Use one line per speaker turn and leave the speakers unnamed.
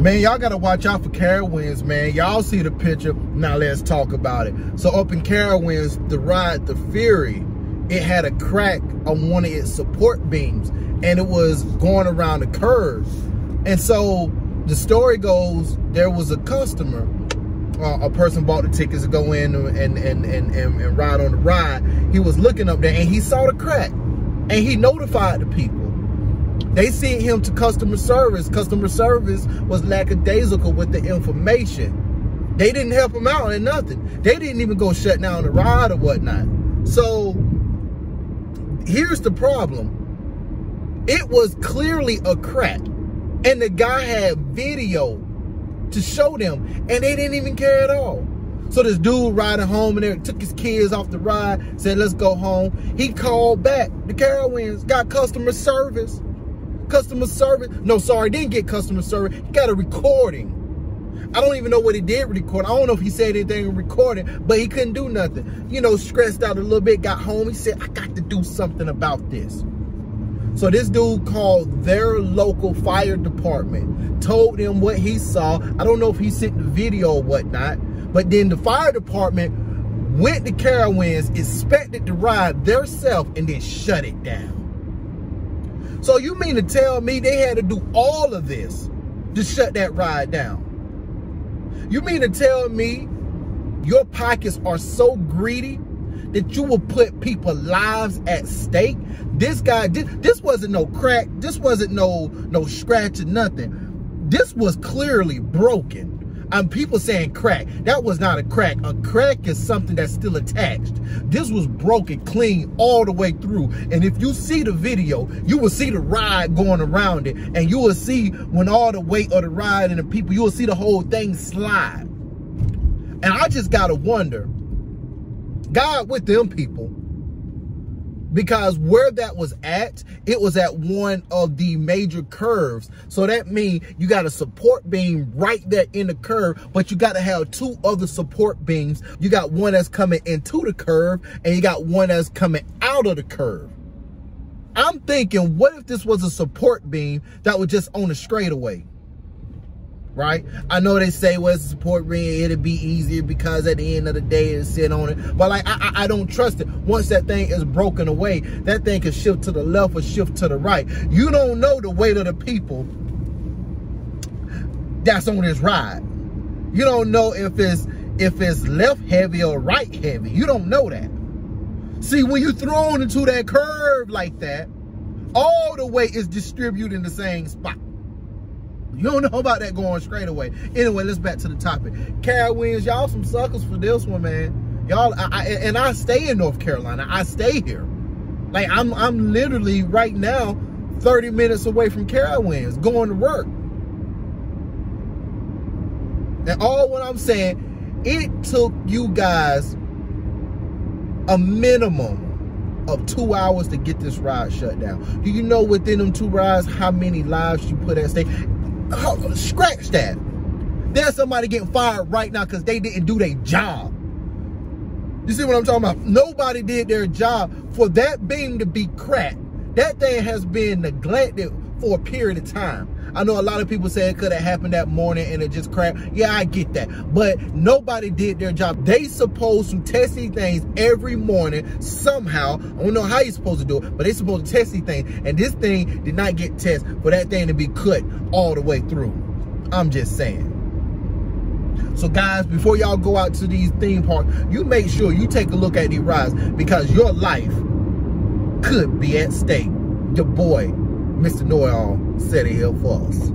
Man, y'all gotta watch out for Carowinds, man. Y'all see the picture. Now let's talk about it. So up in Carowinds, the ride, the Fury, it had a crack on one of its support beams, and it was going around the curve. And so the story goes, there was a customer, a person bought the tickets to go in and ride on the ride. He was looking up there and he saw the crack, and he notified the people. They sent him to customer service. Customer service was lackadaisical with the information. They didn't help him out or nothing. They didn't even go shut down the ride or whatnot. So here's the problem. It was clearly a crack, and the guy had video to show them, and they didn't even care at all. So this dude riding home and there took his kids off the ride, said, let's go home. He called back. The Carowinds got customer service. Customer service. No, sorry, didn't get customer service. He got a recording. I don't even know what he did record. I don't know if he said anything in recording, but he couldn't do nothing. You know, stressed out a little bit, got home. He said, I got to do something about this. So this dude called their local fire department, told them what he saw. I don't know if he sent the video or whatnot, but then the fire department went to Carowinds, inspected the ride theirself, and then shut it down. So you mean to tell me they had to do all of this to shut that ride down? You mean to tell me your pockets are so greedy that you will put people's lives at stake? This guy, this wasn't no crack. This wasn't no scratch or nothing. This was clearly broken. People saying crack. That was not a crack. A crack is something that's still attached. This was broken clean all the way through. And if you see the video, you will see the ride going around it. And you will see when all the weight of the ride and the people, you will see the whole thing slide. And I just got to wonder, God with them people, because where that was at, it was at one of the major curves. So that means you got a support beam right there in the curve, but you got to have two other support beams. You got one that's coming into the curve, and you got one that's coming out of the curve. I'm thinking, what if this was a support beam that was just on the straightaway? Right? I know they say, well, it's a support beam, it'll be easier because at the end of the day, it'll sit on it. But like, I don't trust it. Once that thing is broken away, that thing can shift to the left or shift to the right. You don't know the weight of the people that's on this ride. You don't know if it's left heavy or right heavy. You don't know that. See, when you're thrown into that curve like that, all the weight is distributed in the same spot. You don't know about that going straight away. Anyway, let's back to the topic. Carowinds, y'all some suckers for this one, man. Y'all, and I stay in North Carolina. I stay here. Like, I'm literally right now 30 minutes away from Carowinds, going to work. And all what I'm saying, it took you guys a minimum of 2 hours to get this ride shut down. Do you know within them 2 rides how many lives you put at stake? Scratch that. There's somebody getting fired right now because they didn't do their job. You see what I'm talking about? Nobody did their job. For that beam to be cracked, that thing has been neglected for a period of time. I know a lot of people say it could have happened that morning and it just cracked. Yeah, I get that. But nobody did their job. They supposed to test these things every morning somehow. I don't know how you're supposed to do it, but they supposed to test these things. And this thing did not get tested for that thing to be cut all the way through. I'm just saying. So guys, before y'all go out to these theme parks, you make sure you take a look at these rides, because your life could be at stake. Your boy, Mr. Know-It-All, said it here for us.